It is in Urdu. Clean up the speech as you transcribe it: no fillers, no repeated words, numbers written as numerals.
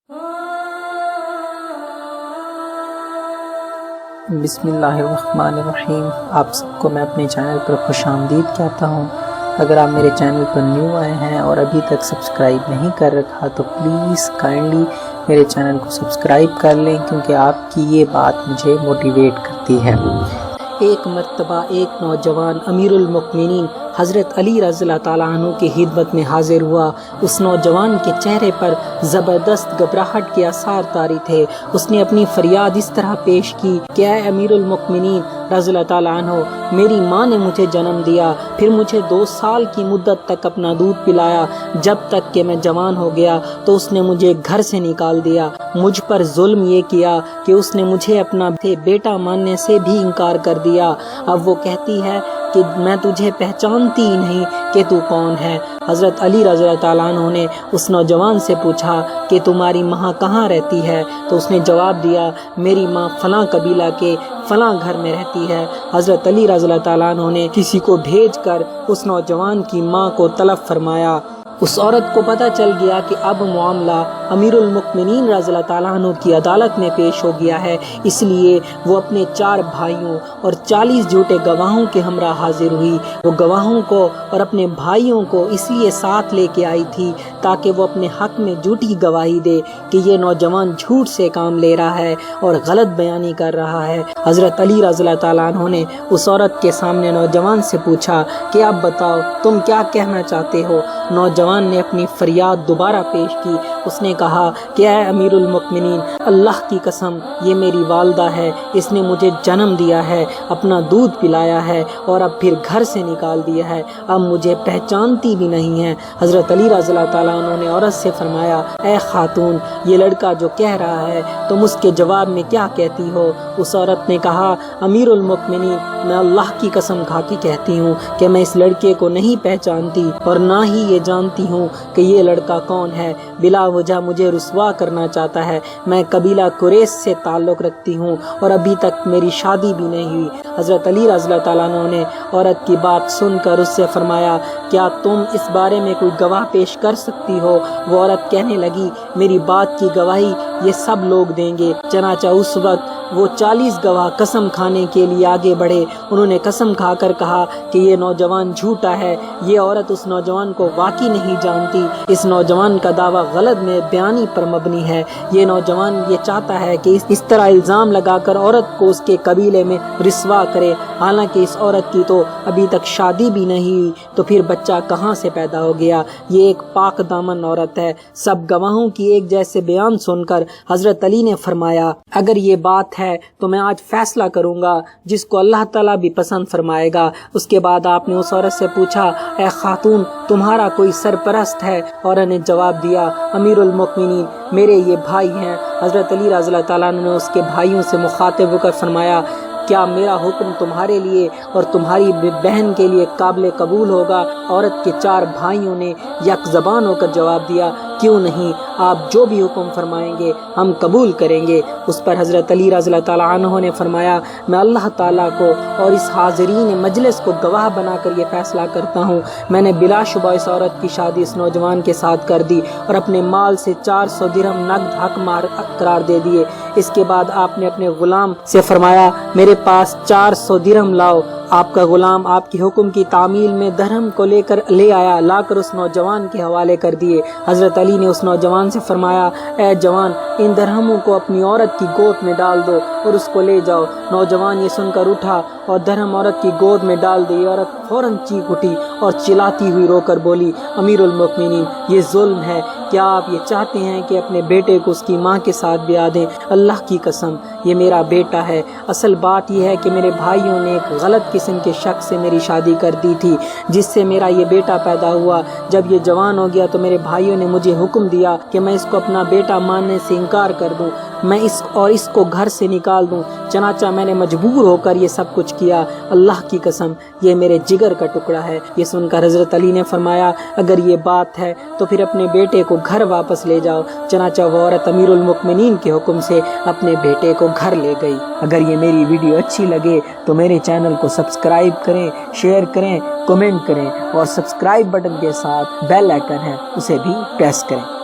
بسم اللہ الرحمن الرحیم۔ آپ سب کو میں اپنے چینل پر خوش آمدید کہتا ہوں۔ اگر آپ میرے چینل پر نیو آئے ہیں اور ابھی تک سبسکرائب نہیں کر رکھا تو پلیز کائنڈلی میرے چینل کو سبسکرائب کر لیں، کیونکہ آپ کی یہ بات مجھے موٹیویٹ کرتی ہے۔ ایک مرتبہ ایک نوجوان امیر المؤمنین حضرت علی رضی اللہ تعالیٰ عنہ کی خدمت میں حاضر ہوا۔ اس نوجوان کے چہرے پر زبردست گھبراہٹ کے آثار طاری تھے۔ اس نے اپنی فریاد اس طرح پیش کی کہ اے امیر المؤمنین رضی اللہ تعالیٰ عنہ، میری ماں نے مجھے جنم دیا، پھر مجھے 2 سال کی مدت تک اپنا دودھ پلایا، جب تک کہ میں جوان ہو گیا تو اس نے مجھے گھر سے نکال دیا۔ مجھ پر ظلم یہ کیا کہ اس نے مجھے اپنا بیٹا ماننے سے بھی انکار کر دیا۔ اب وہ کہتی ہے کہ میں تجھے پہچانتی ہی نہیں کہ تو کون ہے۔ حضرت علی رضی اللہ تعالیٰ عنہ نے اس نوجوان سے پوچھا کہ تمہاری ماں کہاں رہتی ہے؟ تو اس نے جواب دیا، میری ماں فلاں قبیلہ کے فلاں گھر میں رہتی ہے۔ حضرت علی رضی اللہ تعالیٰ عنہ نے کسی کو بھیج کر اس نوجوان کی ماں کو طلب فرمایا۔ اس عورت کو پتہ چل گیا کہ اب معاملہ امیر المؤمنین رضی اللہ تعالیٰ عنہ کی عدالت میں پیش ہو گیا ہے، اس لیے وہ اپنے 4 بھائیوں اور 40 جھوٹے گواہوں کے ہمراہ حاضر ہوئی۔ وہ گواہوں کو اور اپنے بھائیوں کو اس لیے ساتھ لے کے آئی تھی تاکہ وہ اپنے حق میں جھوٹی گواہی دے کہ یہ نوجوان جھوٹ سے کام لے رہا ہے اور غلط بیانی کر رہا ہے۔ حضرت علی رضی اللہ تعالیٰ عنہ نے اس عورت کے سامنے نوجوان سے پوچھا کہ اب بتاؤ تم کیا کہنا چاہتے ہو؟ نوجوان نے اپنی فریاد دوبارہ پیش کی۔ اس نے کہا کہ اے امیر المؤمنین، اللہ کی قسم یہ میری والدہ ہے، اس نے مجھے جنم دیا ہے، اپنا دودھ پلایا ہے اور اب پھر گھر سے نکال دیا ہے، اب مجھے پہچانتی بھی نہیں ہے۔ حضرت علی رضی اللہ تعالیٰ عنہ نے عورت سے فرمایا، اے خاتون، یہ لڑکا جو کہہ رہا ہے تم اس کے جواب میں کیا کہتی ہو؟ اس عورت نے کہا، امیر المؤمنین، میں اللہ کی قسم کھا کے کہتی ہوں کہ میں اس لڑکے کو نہیں پہچانتی اور نہ ہی یہ جانتی ہوں کہ یہ لڑکا کون ہے۔ بلا وجہ مجھے رسوا کرنا چاہتا ہے۔ میں قبیلہ قریش سے تعلق رکھتی ہوں اور ابھی تک میری شادی بھی نہیں ہوئی۔ حضرت علی رضی اللہ تعالیٰ عنہ نے عورت کی بات سن کر اس سے فرمایا، کیا تم اس بارے میں کوئی گواہ پیش کر سکتی ہو؟ وہ عورت کہنے لگی، میری بات کی گواہی یہ سب لوگ دیں گے۔ چنانچہ اس وقت وہ 40 گواہ قسم کھانے کے لیے آگے بڑھے۔ انہوں نے قسم کھا کر کہا کہ یہ نوجوان جھوٹا ہے۔ یہ عورت اس نوجوان کو واقعی نہیں جانتی۔ اس نوجوان کا دعویٰ غلط میں بیانی پر مبنی ہے۔ یہ نوجوان یہ چاہتا ہے کہ اس طرح الزام لگا کر عورت کو اس کے قبیلے میں رسوا کرے، حالانکہ اس عورت کی تو ابھی تک شادی بھی نہیں ہوئی، تو پھر بچہ کہاں سے پیدا ہو گیا؟ یہ ایک پاک دامن عورت ہے۔ سب گواہوں کی ایک جیسے بیان سن کر حضرت علی نے فرمایا، اگر یہ بات ہے تو میں آج فیصلہ کروں گا جس کو اللہ تعالیٰ بھی پسند فرمائے گا۔ اس کے بعد آپ نے اس عورت سے پوچھا، اے خاتون، تمہارا کوئی سرپرست ہے؟ عورت نے جواب دیا، امیر المؤمنین، میرے یہ بھائی ہیں۔ حضرت علی رضی اللہ تعالیٰ عنہ نے اس کے بھائیوں سے مخاطب ہو کر فرمایا، کیا میرا حکم تمہارے لیے اور تمہاری بہن کے لیے قابل قبول ہوگا؟ عورت کے 4 بھائیوں نے یک زبان ہو کر جواب دیا، کیوں نہیں، آپ جو بھی حکم فرمائیں گے ہم قبول کریں گے۔ اس پر حضرت علی رضی اللہ تعالیٰ عنہ نے فرمایا، میں اللہ تعالیٰ کو اور اس حاضرین مجلس کو گواہ بنا کر یہ فیصلہ کرتا ہوں، میں نے بلا شبہ اس عورت کی شادی اس نوجوان کے ساتھ کر دی اور اپنے مال سے 400 درہم نقد حق مہر قرار دے دیے۔ اس کے بعد آپ نے اپنے غلام سے فرمایا، میرے پاس 400 درہم لاؤ۔ آپ کا غلام آپ کی حکم کی تعمیل میں درہم کو لے آیا، لا کر اس نوجوان کے حوالے کر دیے۔ حضرت علی نے اس نوجوان سے فرمایا، اے جوان، ان درہموں کو اپنی عورت کی گود میں ڈال دو اور اس کو لے جاؤ۔ نوجوان یہ سن کر اٹھا اور درہم عورت کی گود میں ڈال دی۔ عورت فوراً چیخ اٹھی اور چلاتی ہوئی رو کر بولی، امیر المؤمنین، یہ ظلم ہے۔ کیا آپ یہ چاہتے ہیں کہ اپنے بیٹے کو اس کی ماں کے ساتھ بیاہ دیں؟ اللہ کی قسم یہ میرا بیٹا ہے۔ اصل بات یہ ہے کہ میرے بھائیوں نے ایک غلط قسم کے شخص سے میری شادی کر دی تھی، جس سے میرا یہ بیٹا پیدا ہوا۔ جب یہ جوان ہو گیا تو میرے بھائیوں نے مجھے حکم دیا کہ میں اس کو اپنا بیٹا ماننے سے انکار کر دوں، میں اس کو گھر سے نکال دوں۔ چنانچہ میں نے مجبور ہو کر یہ سب کچھ کیا۔ اللہ کی قسم یہ میرے جگر کا ٹکڑا ہے۔ یہ سن کر حضرت علی نے فرمایا، اگر یہ بات ہے تو پھر اپنے بیٹے کو گھر واپس لے جاؤ۔ چنانچہ وہ عورت امیر المؤمنین کے حکم سے اپنے بیٹے کو گھر لے گئی۔ اگر یہ میری ویڈیو اچھی لگے تو میرے چینل کو سبسکرائب کریں، شیئر کریں، کمنٹ کریں اور سبسکرائب بٹن کے ساتھ بیل آئیکن ہے اسے بھی پریس کریں۔